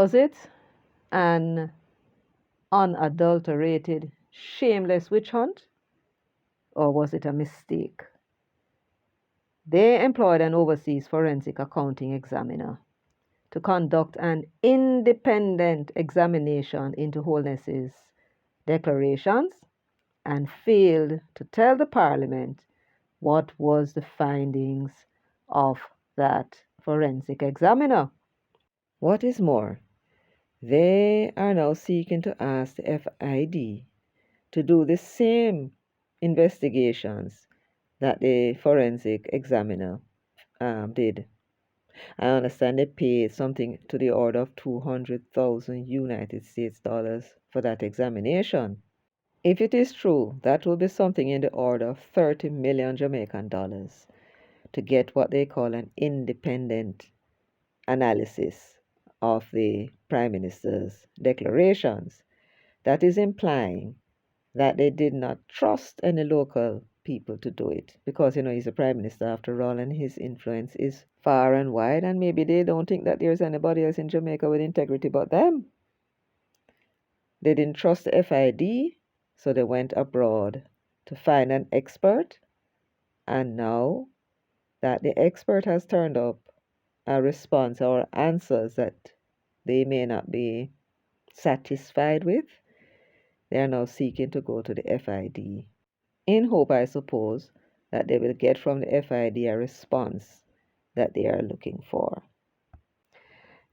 Was it an unadulterated, shameless witch hunt, or was it a mistake? They employed an overseas forensic accounting examiner to conduct an independent examination into Holness's declarations and failed to tell the Parliament what was the findings of that forensic examiner. What is more, they are now seeking to ask the FID to do the same investigations that the forensic examiner did. I understand they paid something to the order of 200,000 United States dollars for that examination. If it is true, that will be something in the order of 30 million Jamaican dollars to get what they call an independent analysis of the Prime Minister's declarations. That is implying that they did not trust any local people to do it because, he's a Prime Minister after all and his influence is far and wide, and maybe they don't think that there's anybody else in Jamaica with integrity but them. They didn't trust the FID, so they went abroad to find an expert, and now that the expert has turned up a response or answers that they may not be satisfied with, they are now seeking to go to the FID in hope, I suppose, that they will get from the FID a response that they are looking for.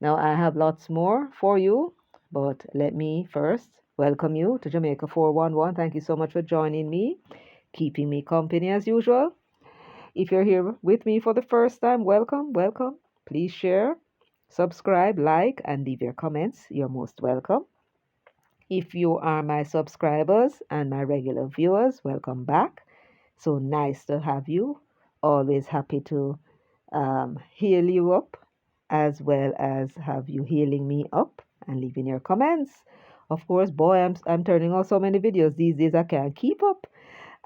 Now, I have lots more for you, but let me first welcome you to Jamaica 411. Thank you so much for joining me, keeping me company as usual. If you're here with me for the first time, welcome, welcome. Please share, subscribe, like, and leave your comments. You're most welcome. If you are my subscribers and my regular viewers, welcome back. So nice to have you. Always happy to heal you up as well as have you healing me up and leaving your comments. Of course, boy, I'm turning out so many videos these days I can't keep up.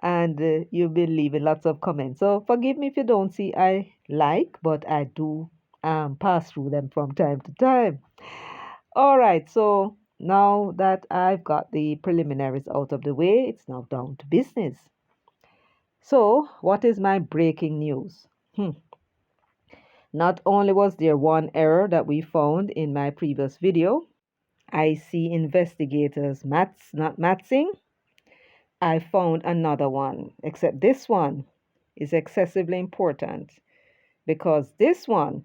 And you've been leaving lots of comments. So forgive me if you don't see I like, but I do pass through them from time to time. All right, so now that I've got the preliminaries out of the way, it's now down to business. So, what is my breaking news? Not only was there one error that we found in my previous video, I see investigators not matsing. I found another one, except this one is excessively important because this one,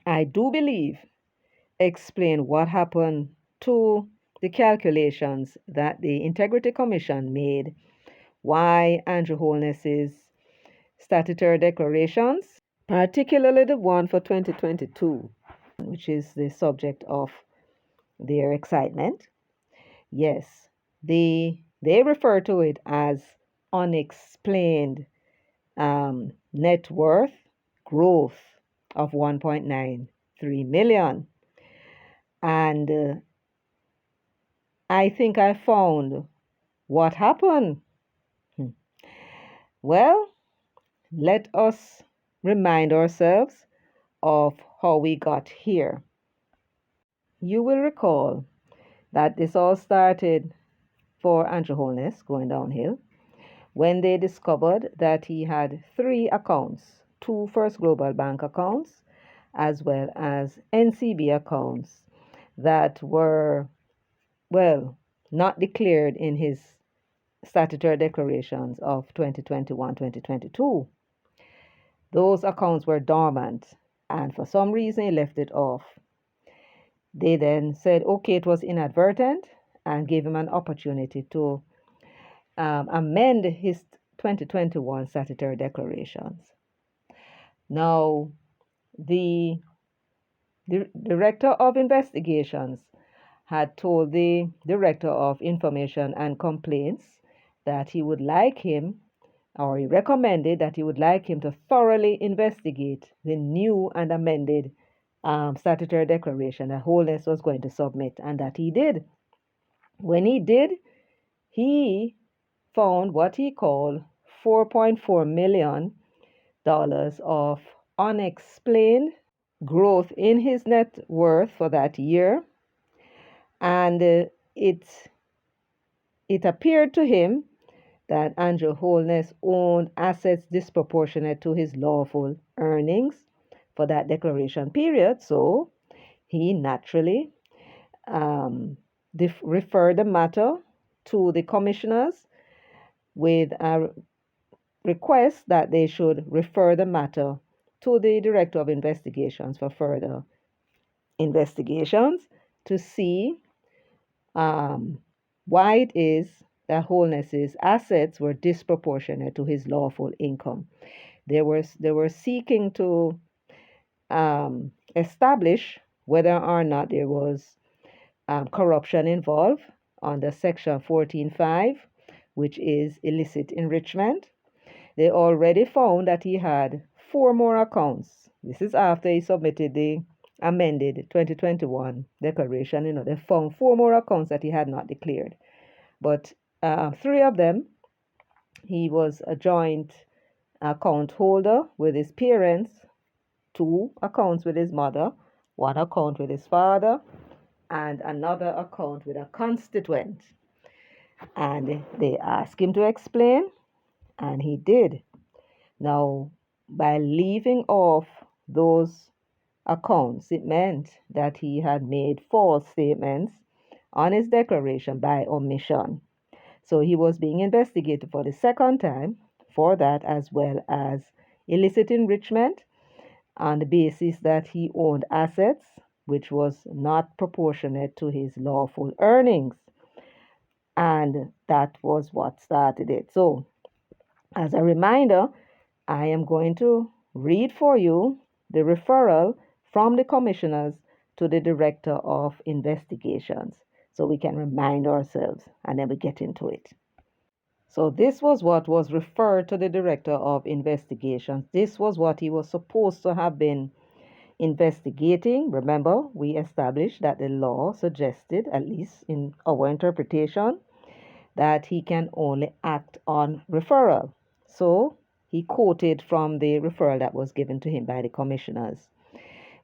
I do believe, explain what happened to the calculations that the Integrity Commission made, why Andrew Holness's statutory declarations, particularly the one for 2022, which is the subject of their excitement. Yes, they refer to it as unexplained net worth growth of 1.93 million. And I think I found what happened. Well, let us remind ourselves of how we got here. You will recall that this all started for Andrew Holness going downhill when they discovered that he had 3 accounts, 2 First Global Bank accounts, as well as NCB accounts that were, well, not declared in his statutory declarations of 2021-2022. Those accounts were dormant, and for some reason he left it off. They then said, okay, it was inadvertent, and gave him an opportunity to amend his 2021 statutory declarations. Now, the Director of Investigations had told the Director of Information and Complaints that he would like him, or he recommended that he would like him to thoroughly investigate the new and amended statutory declaration that Holness was going to submit, and that he did. When he did, he found what he called $4.4 million of unexplained growth in his net worth for that year, and it appeared to him that Andrew Holness owned assets disproportionate to his lawful earnings for that declaration period. So he naturally referred the matter to the commissioners with a request that they should refer the matter to the Director of Investigations for further investigations to see why it is that Holness's assets were disproportionate to his lawful income. They were seeking to establish whether or not there was corruption involved under Section 14.5, which is illicit enrichment. They already found that he had 4 more accounts. This is after he submitted the amended 2021 declaration. They found 4 more accounts that he had not declared. But 3 of them, he was a joint account holder with his parents, 2 accounts with his mother, 1 account with his father, and another account with a constituent. And they asked him to explain, and he did. Now, by leaving off those accounts, it meant that he had made false statements on his declaration by omission. So he was being investigated for the second time for that, as well as illicit enrichment on the basis that he owned assets which was not proportionate to his lawful earnings. And that was what started it. So, as a reminder, I am going to read for you the referral from the commissioners to the Director of Investigations so we can remind ourselves, and then we get into it. So this was what was referred to the Director of Investigations. This was what he was supposed to have been investigating. Remember, we established that the law suggested, at least in our interpretation, that he can only act on referral. So he quoted from the referral that was given to him by the commissioners.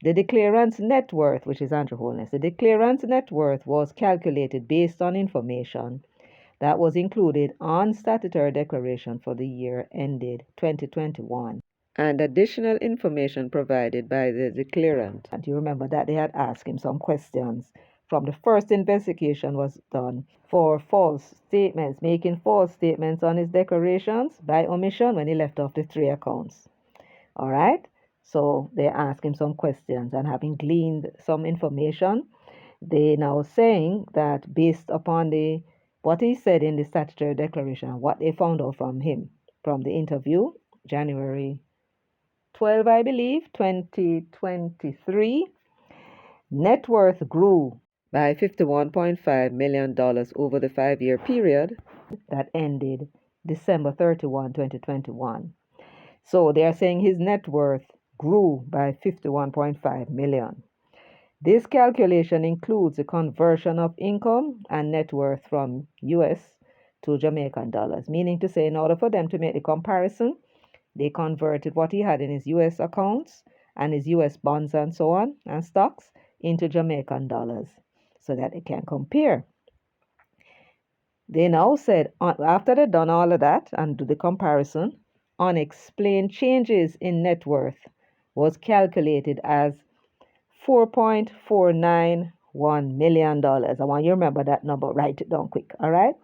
The declarant's net worth, which is Andrew Holness, the declarant's net worth was calculated based on information that was included on statutory declaration for the year ended 2021 and additional information provided by the declarant. And you remember that they had asked him some questions from the first investigation was done for false statements, making false statements on his declarations by omission when he left off the 3 accounts. All right. So they asked him some questions, and having gleaned some information, they now saying that based upon what he said in the statutory declaration, what they found out from him from the interview, January 12, I believe, 2023, net worth grew by $51.5 million over the 5-year period that ended December 31, 2021. So they are saying his net worth grew by 51.5 million. This calculation includes the conversion of income and net worth from US to Jamaican dollars, meaning to say in order for them to make the comparison, they converted what he had in his US accounts and his US bonds and so on and stocks into Jamaican dollars so that they can compare. They now said, after they've done all of that and do the comparison, unexplained changes in net worth was calculated as $4.491 million. I want you to remember that number. Write it down quick. All right.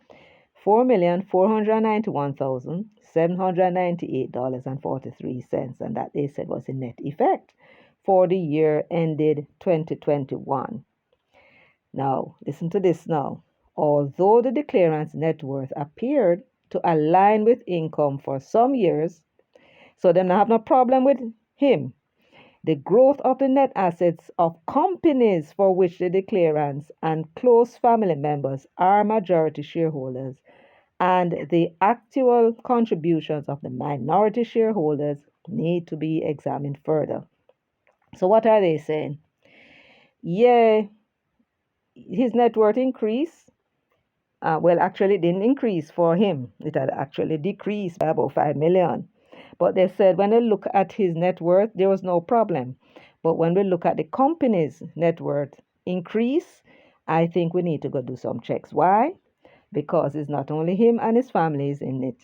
$4,491,798.43. And that they said was the net effect for the year ended 2021. Now, listen to this now. Although the declarant's net worth appeared to align with income for some years, so them not have no problem with him, the growth of the net assets of companies for which the declarants and close family members are majority shareholders and the actual contributions of the minority shareholders need to be examined further. So what are they saying? Yeah, his net worth increased. Well, actually, it didn't increase for him. It had actually decreased by about 5 million. But they said when they look at his net worth, there was no problem. But when we look at the company's net worth increase, I think we need to go do some checks. Why? Because it's not only him and his families in it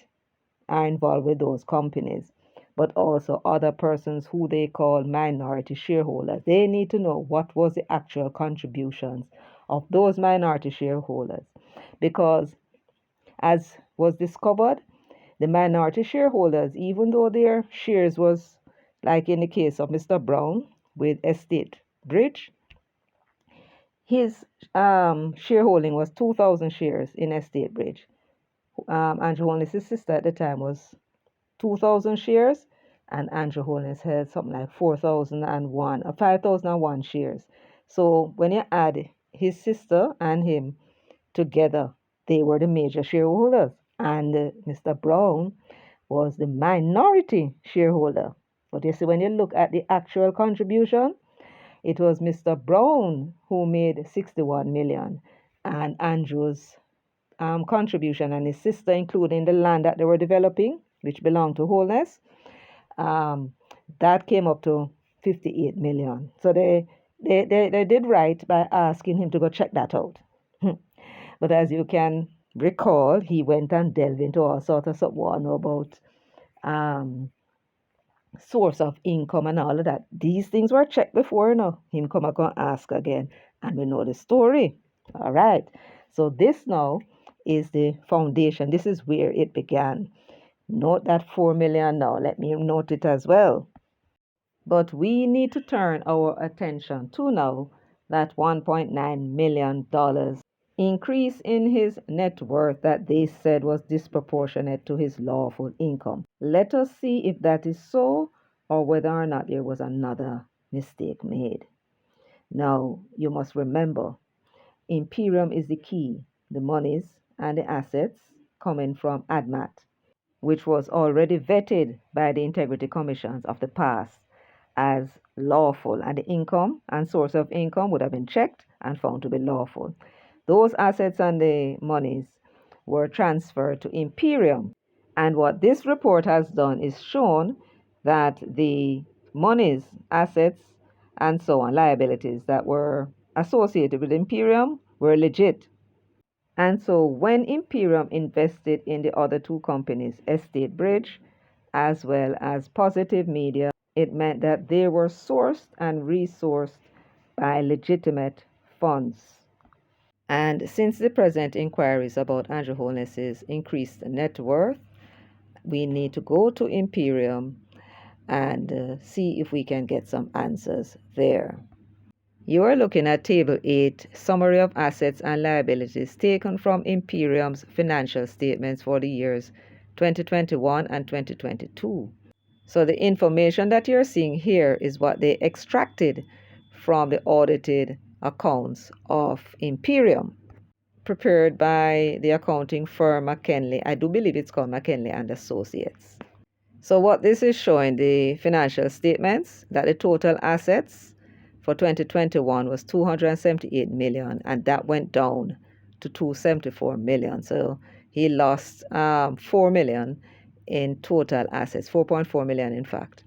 are involved with those companies, but also other persons who they call minority shareholders. They need to know what was the actual contributions of those minority shareholders. Because as was discovered, the minority shareholders, even though their shares was like in the case of Mr. Brown with Estate Bridge, his shareholding was 2,000 shares in Estate Bridge. Andrew Holness' sister at the time was 2,000 shares, and Andrew Holness had something like 4,001 or 5,001 shares. So when you add his sister and him together, they were the major shareholders, and Mr. Brown was the minority shareholder. But you see, when you look at the actual contribution, it was Mr. Brown who made 61 million, and Andrew's contribution and his sister, including the land that they were developing, which belonged to Holness, um, that came up to 58 million. So they did right by asking him to go check that out. But as you can recall, he went and delved into all sorts of stuff about um, source of income and all of that. These things were checked before, him come back and ask again, and we know the story. All right. So this now is the foundation. This is where it began. Note that 4 million now. Let me note it as well. But we need to turn our attention to now that $1.9 million increase in his net worth that they said was disproportionate to his lawful income. Let us see if that is so or whether or not there was another mistake made. Now, you must remember, Imperium is the key, the monies and the assets coming from ADMAT, which was already vetted by the integrity commissions of the past as lawful, and the income and source of income would have been checked and found to be lawful. Those assets and the monies were transferred to Imperium. And what this report has done is shown that the monies, assets, and so on, liabilities that were associated with Imperium were legit. And so when Imperium invested in the other two companies, Estate Bridge as well as Positive Media, it meant that they were sourced and resourced by legitimate funds. And since the present inquiries about Andrew Holness's increased net worth, we need to go to Imperium and see if we can get some answers there. You are looking at Table 8, Summary of Assets and Liabilities taken from Imperium's financial statements for the years 2021 and 2022. So the information that you're seeing here is what they extracted from the audited accounts of Imperium, prepared by the accounting firm McKinley. I do believe it's called McKinley and Associates. So what this is showing, the financial statements, that the total assets for 2021 was 278 million, and that went down to 274 million. So he lost 4 million in total assets, 4.4 million in fact.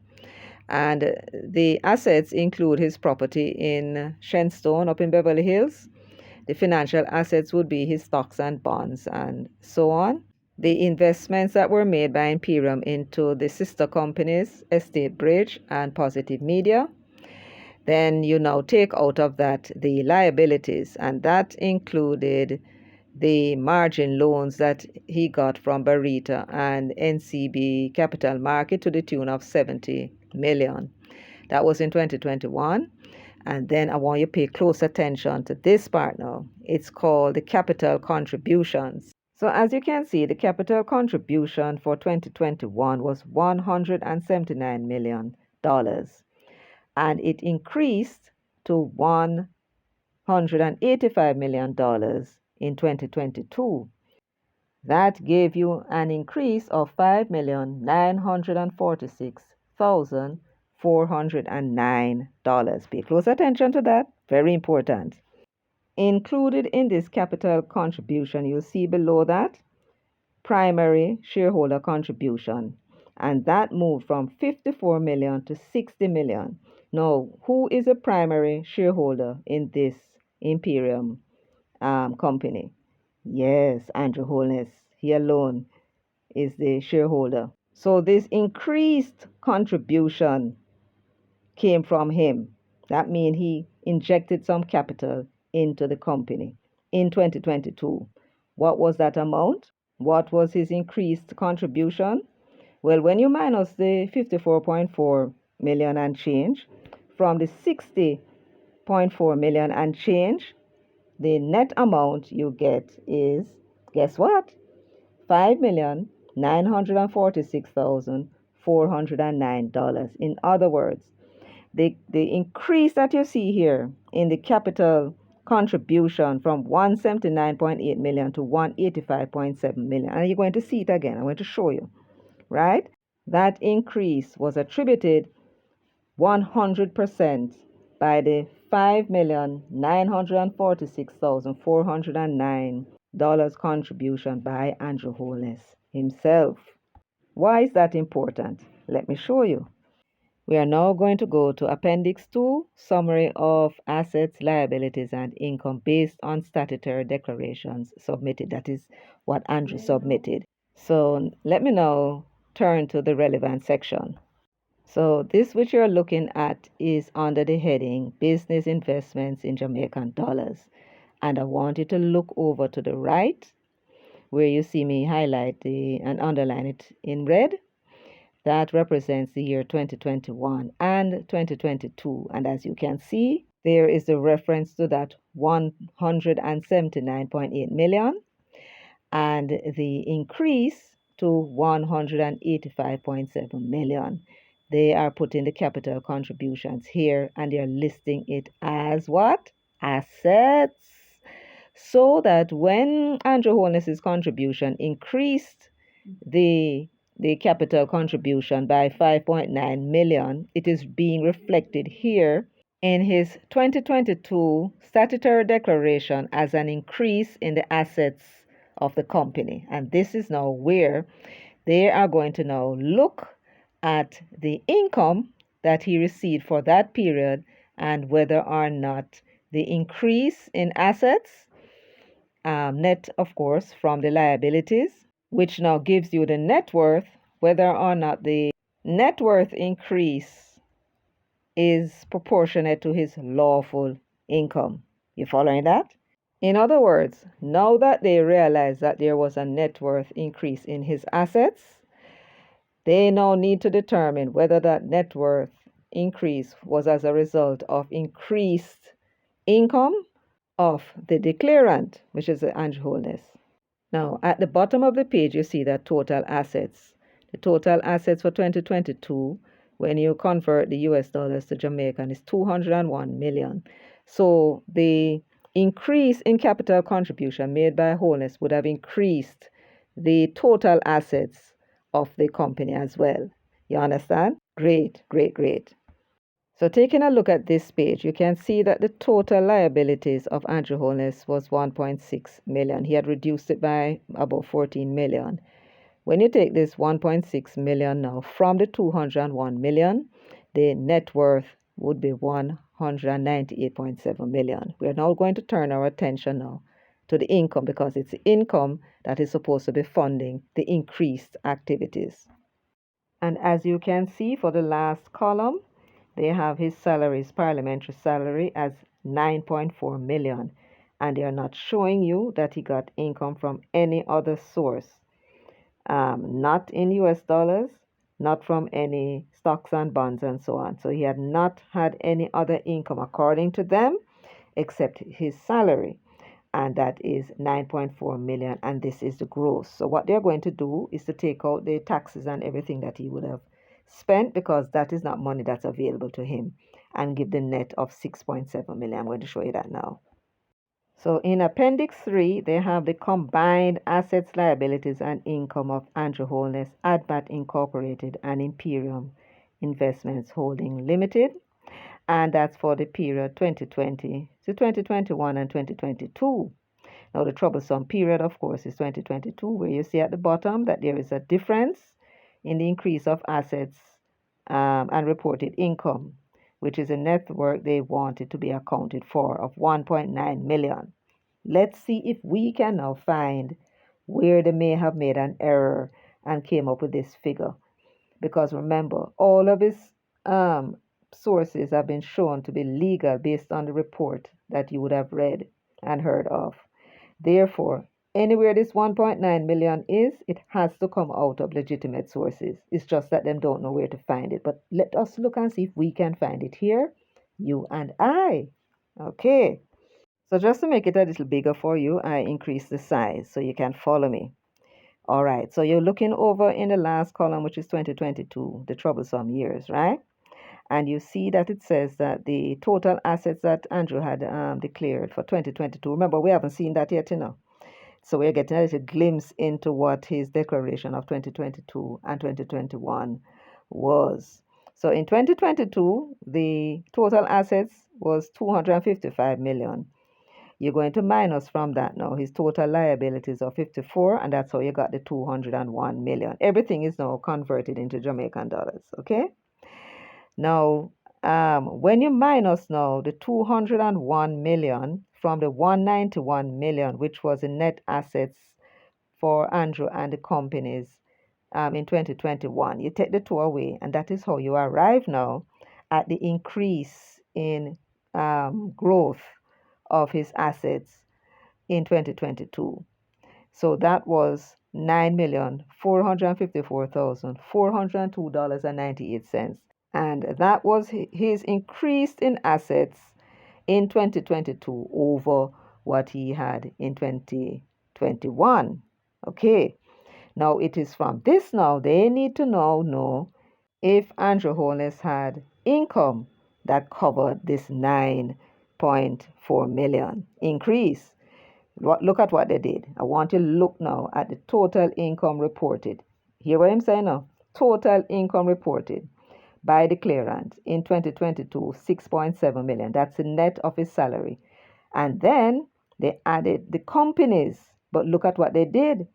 And the assets include his property in Shenstone up in Beverly Hills. The financial assets would be his stocks and bonds and so on. The investments that were made by Imperium into the sister companies, Estate Bridge and Positive Media. Then you now take out of that the liabilities, and that included the margin loans that he got from Barita and NCB Capital Market to the tune of 70 million. That was in 2021. And then I want you to pay close attention to this part now. It's called the capital contributions. So as you can see, the capital contribution for 2021 was $179 million, and it increased to $185 million in 2022. That gave you an increase of $5,946,409. Pay close attention to that, very important. Included in this capital contribution, you see below that, primary shareholder contribution, and that moved from 54 million to 60 million. Now, who is a primary shareholder in this Imperium company? Yes, Andrew Holness. He alone is the shareholder. So this increased contribution came from him. That means he injected some capital into the company in 2022. What was that amount? What was his increased contribution? Well, when you minus the 54.4 million and change from the 60.4 million and change, the net amount you get is, guess what? $5,946,409. In other words, the increase that you see here in the capital contribution from 179.8 million to 185.7 million, and you're going to see it again. I'm going to show you, right? That increase was attributed 100% by the $5,946,409 contribution by Andrew Holness himself. Why is that important? Let me show you. We are now going to go to Appendix 2, Summary of Assets, Liabilities, and Income based on statutory declarations submitted. That is what Andrew submitted. So let me now turn to the relevant section. So this which you're looking at is under the heading Business Investments in Jamaican Dollars. And I want you to look over to the right where you see me highlight and underline it in red. That represents the year 2021 and 2022. And as you can see, there is a reference to that 179.8 million and the increase to 185.7 million. They are putting the capital contributions here and they're listing it as what? Assets. So that when Andrew Holness's contribution increased the capital contribution by 5.9 million, it is being reflected here in his 2022 statutory declaration as an increase in the assets of the company. And this is now where they are going to now look at the income that he received for that period and whether or not the increase in assets, net, of course, from the liabilities, which now gives you the net worth, whether or not the net worth increase is proportionate to his lawful income. You following that? In other words, now that they realize that there was a net worth increase in his assets, they now need to determine whether that net worth increase was as a result of increased income of the declarant, which is the Andrew Holness. Now, at the bottom of the page, you see that total assets. The total assets for 2022, when you convert the US dollars to Jamaican, is 201 million. So the increase in capital contribution made by Holness would have increased the total assets of the company as well. You understand? Great, great, great. So taking a look at this page, you can see that the total liabilities of Andrew Holness was 1.6 million. He had reduced it by about 14 million. When you take this 1.6 million now from the 201 million, the net worth would be 198.7 million. We are now going to turn our attention now to the income because it's the income that is supposed to be funding the increased activities. And as you can see for the last column, they have his salary, his parliamentary salary, as 9.4 million. And they are not showing you that he got income from any other source. Not in US dollars, not from any stocks and bonds and so on. So he had not had any other income according to them except his salary. And that is 9.4 million. And this is the gross. So what they're going to do is to take out the taxes and everything that he would have spent because that is not money that's available to him and give the net of 6.7 million. I'm going to show you that now. So in Appendix 3, they have the combined assets, liabilities, and income of Andrew Holness, ADBAT Incorporated, and Imperium Investments Holding Limited. And that's for the period 2020 to 2021 and 2022. Now, the troublesome period, of course, is 2022, where you see at the bottom that there is a difference in the increase of assets and reported income. which is a net worth they wanted to be accounted for of 1.9 million. Let's see if we can now find where they may have made an error and came up with this figure. Because remember, all of his sources have been shown to be legal based on the report that you would have read and heard of. Therefore, anywhere this 1.9 million is, it has to come out of legitimate sources. It's just that them don't know where to find it. But let us look and see if we can find it here, you and I. Okay. So just to make it a little bigger for you, I increase the size so you can follow me. All right, so you're looking over in the last column, which is 2022, the troublesome years, right? And you see that it says that the total assets that Andrew had declared for 2022, remember, we haven't seen that yet, So we're getting a little glimpse into what his declaration of 2022 and 2021 was. So in 2022, the total assets was 255 million. You're going to minus from that now his total liabilities of 54, and that's how you got the 201 million. Everything is now converted into Jamaican dollars, okay? Now, when you minus now the 201 million from the 191 million, which was the net assets for Andrew and the companies in 2021, you take the two away, and that is how you arrive now at the increase in growth of his assets in 2022. So that was $9,454,402.98. And that was his increase in assets in 2022 over what he had in 2021. Okay. Now it is from this now they need to now know if Andrew Holness had income that covered this 9.4 million increase. Look at what they did. I want you to look now at the total income reported. Hear what I'm saying now? Total income reported by declarant in 2022, 6.7 million. That's the net of his salary. And then they added the companies. But look at what they did.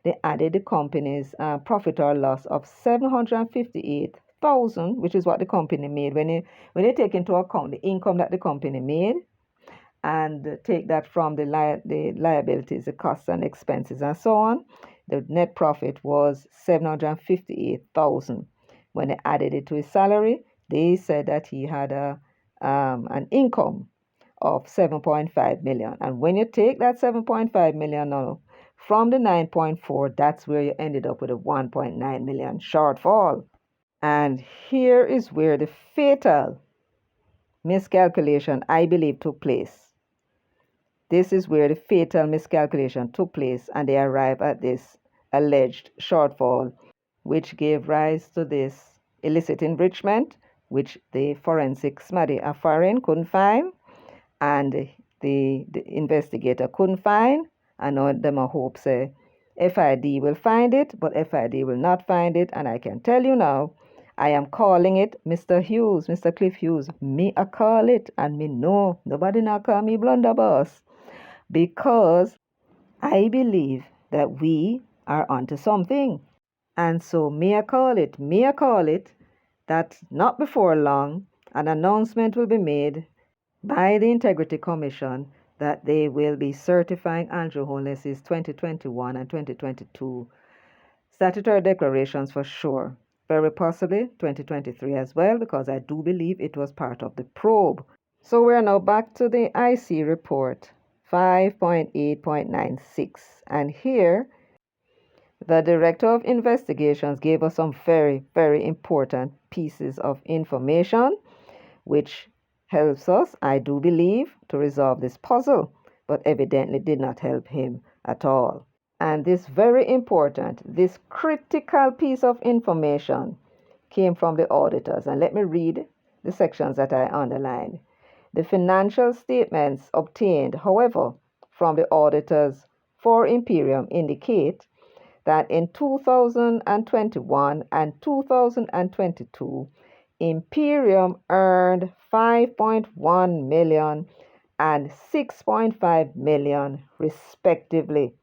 They added the company's profit or loss of 758,000, which is what the company made. When you take into account the income that the company made, and take that from the liabilities, the costs and expenses, and so on, the net profit was 758,000. When they added it to his salary, they said that he had an income of 7.5 million. And when you take that 7.5 million now from the 9.4, that's where you ended up with a 1.9 million shortfall. And here is where the fatal miscalculation, I believe, took place. This is where the fatal miscalculation took place, and they arrived at this alleged shortfall, which gave rise to this illicit enrichment, which the forensic SMADI foreign couldn't find, and the investigator couldn't find. I know them a hope say FID will find it, but FID will not find it, and I can tell you now, I am calling it Mr. Hughes, Mr. Cliff Hughes. Me a call it, and me know nobody not call me blunderbuss, because I believe that we are onto something. And so me a call it that not before long an announcement will be made by the Integrity Commission that they will be certifying Andrew Holness's 2021 and 2022 statutory declarations for sure. Very possibly 2023 as well, because I do believe it was part of the probe. So we're now back to the IC report 5.8.96. And here, the Director of Investigations gave us some very, very important pieces of information, which helps us, I do believe, to resolve this puzzle, but evidently did not help him at all. And this very important, this critical piece of information came from the auditors. And let me read the sections that I underlined. The financial statements obtained, however, from the auditors for Imperium indicate that in 2021 and 2022, Imperium earned 5.1 million and 6.5 million respectively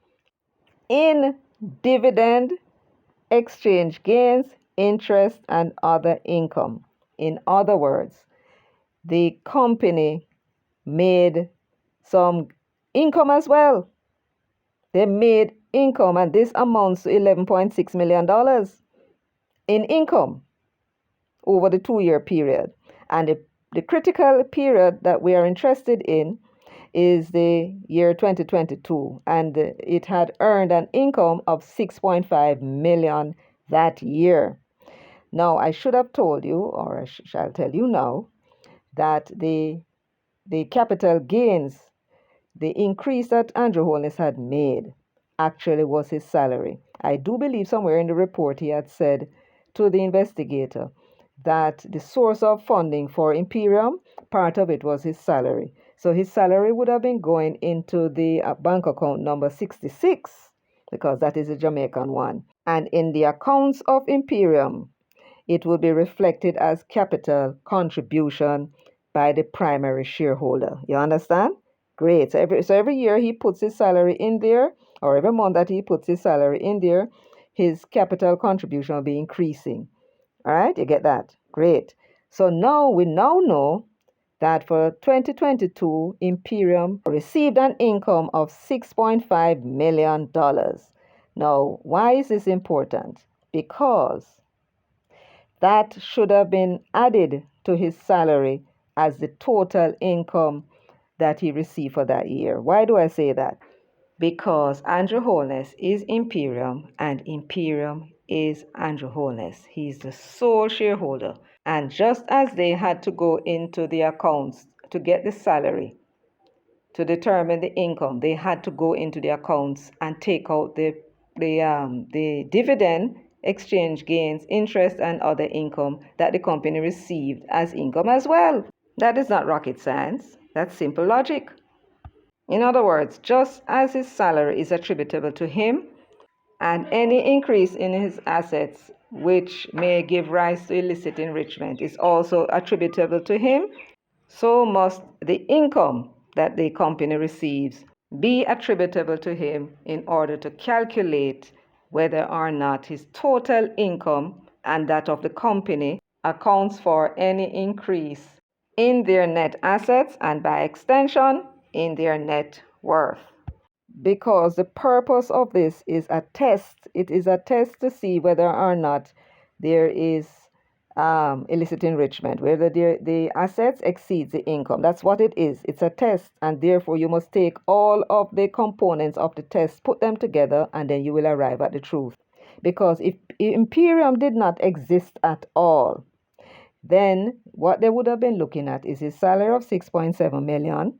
in dividend, exchange gains, interest, and other income. In other words, the company made some income as well. They made income, and this amounts to $11.6 million in income over the 2-year period. And the critical period that we are interested in is the year 2022, and it had earned an income of $6.5 million that year. Now, I should have told you, or I shall tell you now, that the capital gains, the increase that Andrew Holness had made, actually was his salary. I do believe somewhere in the report he had said to the investigator that the source of funding for Imperium, part of it was his salary. So his salary would have been going into the bank account number 66, because that is a Jamaican one. And in the accounts of Imperium, it will be reflected as capital contribution by the primary shareholder. You understand? Great. So every year he puts his salary in there, or every month that he puts his salary in there, his capital contribution will be increasing. All right, you get that? Great. So now we know that for 2022, Imperium received an income of $6.5 million. Now, why is this important? Because that should have been added to his salary as the total income that he received for that year. Why do I say that? Because Andrew Holness is Imperium and Imperium is Andrew Holness. He's the sole shareholder. And just as they had to go into the accounts to get the salary, to determine the income, they had to go into the accounts and take out the dividend, exchange gains, interest, and other income that the company received as income as well. That is not rocket science. That's simple logic. In other words, just as his salary is attributable to him, and any increase in his assets which may give rise to illicit enrichment is also attributable to him, so must the income that the company receives be attributable to him in order to calculate whether or not his total income and that of the company accounts for any increase in their net assets and by extension in their net worth. Because the purpose of this is a test. It is a test to see whether or not there is illicit enrichment, whether the assets exceeds the income. That's what it is. It's a test, and therefore you must take all of the components of the test, put them together, and then you will arrive at the truth. Because if Imperium did not exist at all, then what they would have been looking at is his salary of 6.7 million.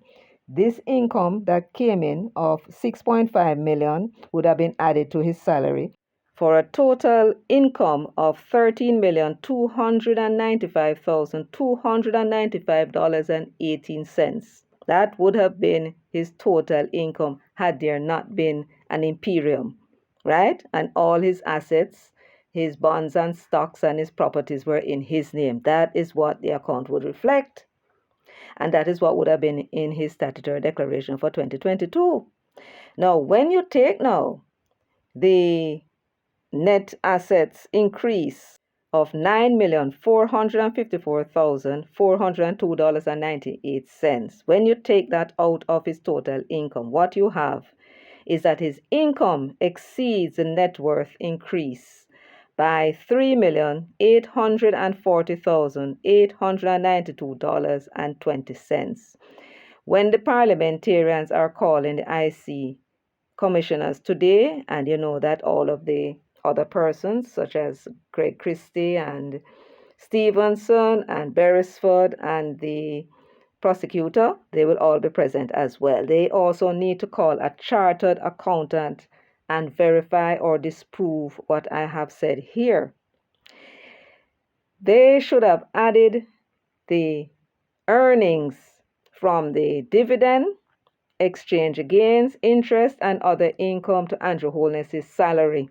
This income that came in of 6.5 million would have been added to his salary for a total income of $13,295,295.18. That would have been his total income had there not been an Imperium, right? And all his assets, his bonds and stocks and his properties were in his name. That is what the account would reflect. And that is what would have been in his statutory declaration for 2022. Now, when you take now the net assets increase of $9,454,402.98, when you take that out of his total income, what you have is that his income exceeds the net worth increase by $3,840,892.20. When the parliamentarians are calling the IC commissioners today, and you know that all of the other persons, such as Craig Christie and Stevenson and Beresford and the prosecutor, they will all be present as well. They also need to call a chartered accountant and verify or disprove what I have said here. They should have added the earnings from the dividend, exchange gains, interest, and other income to Andrew Holness's salary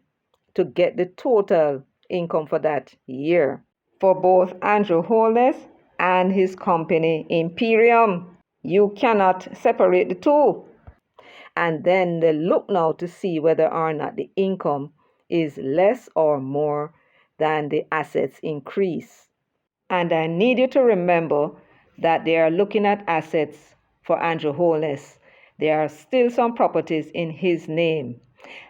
to get the total income for that year for both Andrew Holness and his company Imperium. You cannot separate the two. And then they look now to see whether or not the income is less or more than the assets increase. And I need you to remember that they are looking at assets for Andrew Holness. There are still some properties in his name,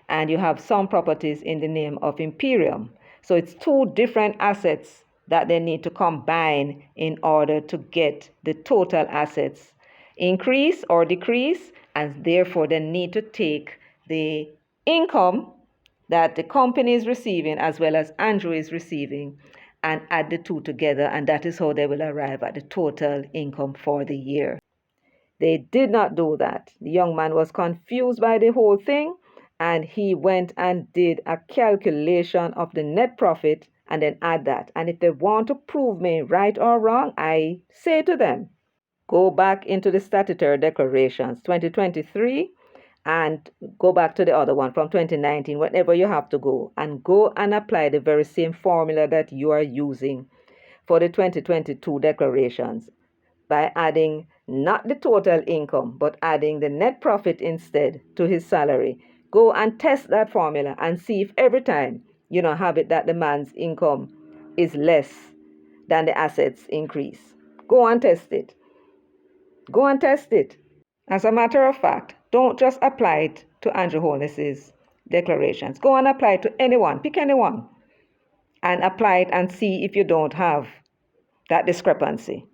and you have some properties in the name of Imperium. So it's two different assets that they need to combine in order to get the total assets increase or decrease, and therefore they need to take the income that the company is receiving as well as Andrew is receiving and add the two together, and that is how they will arrive at the total income for the year. They did not do that. The young man was confused by the whole thing, and he went and did a calculation of the net profit and then add that. And if they want to prove me right or wrong, I say to them, go back into the statutory declarations 2023 and go back to the other one from 2019, whenever you have to go, and go and apply the very same formula that you are using for the 2022 declarations by adding not the total income, but adding the net profit instead to his salary. Go and test that formula and see if every time have it that the man's income is less than the assets increase. Go and test it. Go and test it. As a matter of fact, don't just apply it to Andrew Holness's declarations. Go and apply it to anyone. Pick anyone and apply it and see if you don't have that discrepancy.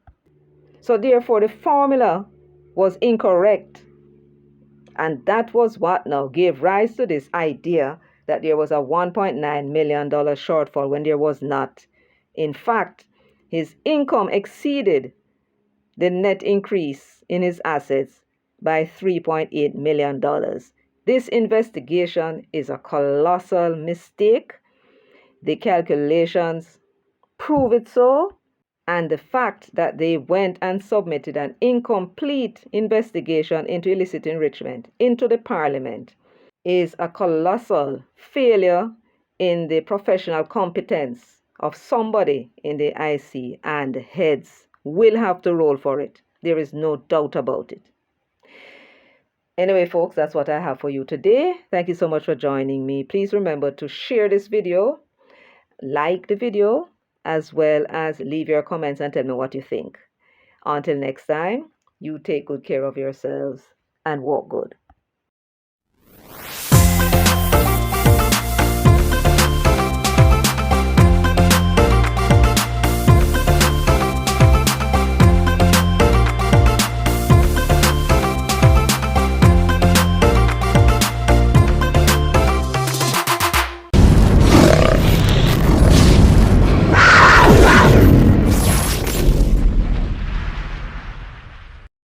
So therefore, the formula was incorrect. And that was what now gave rise to this idea that there was a $1.9 million shortfall when there was not. In fact, his income exceeded the net increase in his assets by $3.8 million. This investigation is a colossal mistake. The calculations prove it so. And the fact that they went and submitted an incomplete investigation into illicit enrichment into the parliament is a colossal failure in the professional competence of somebody in the IC, and heads will have to roll for it. There is no doubt about it. Anyway, folks, that's what I have for you today. Thank you so much for joining me. Please remember to share this video, like the video, as well as leave your comments and tell me what you think. Until next time, you take good care of yourselves and walk good.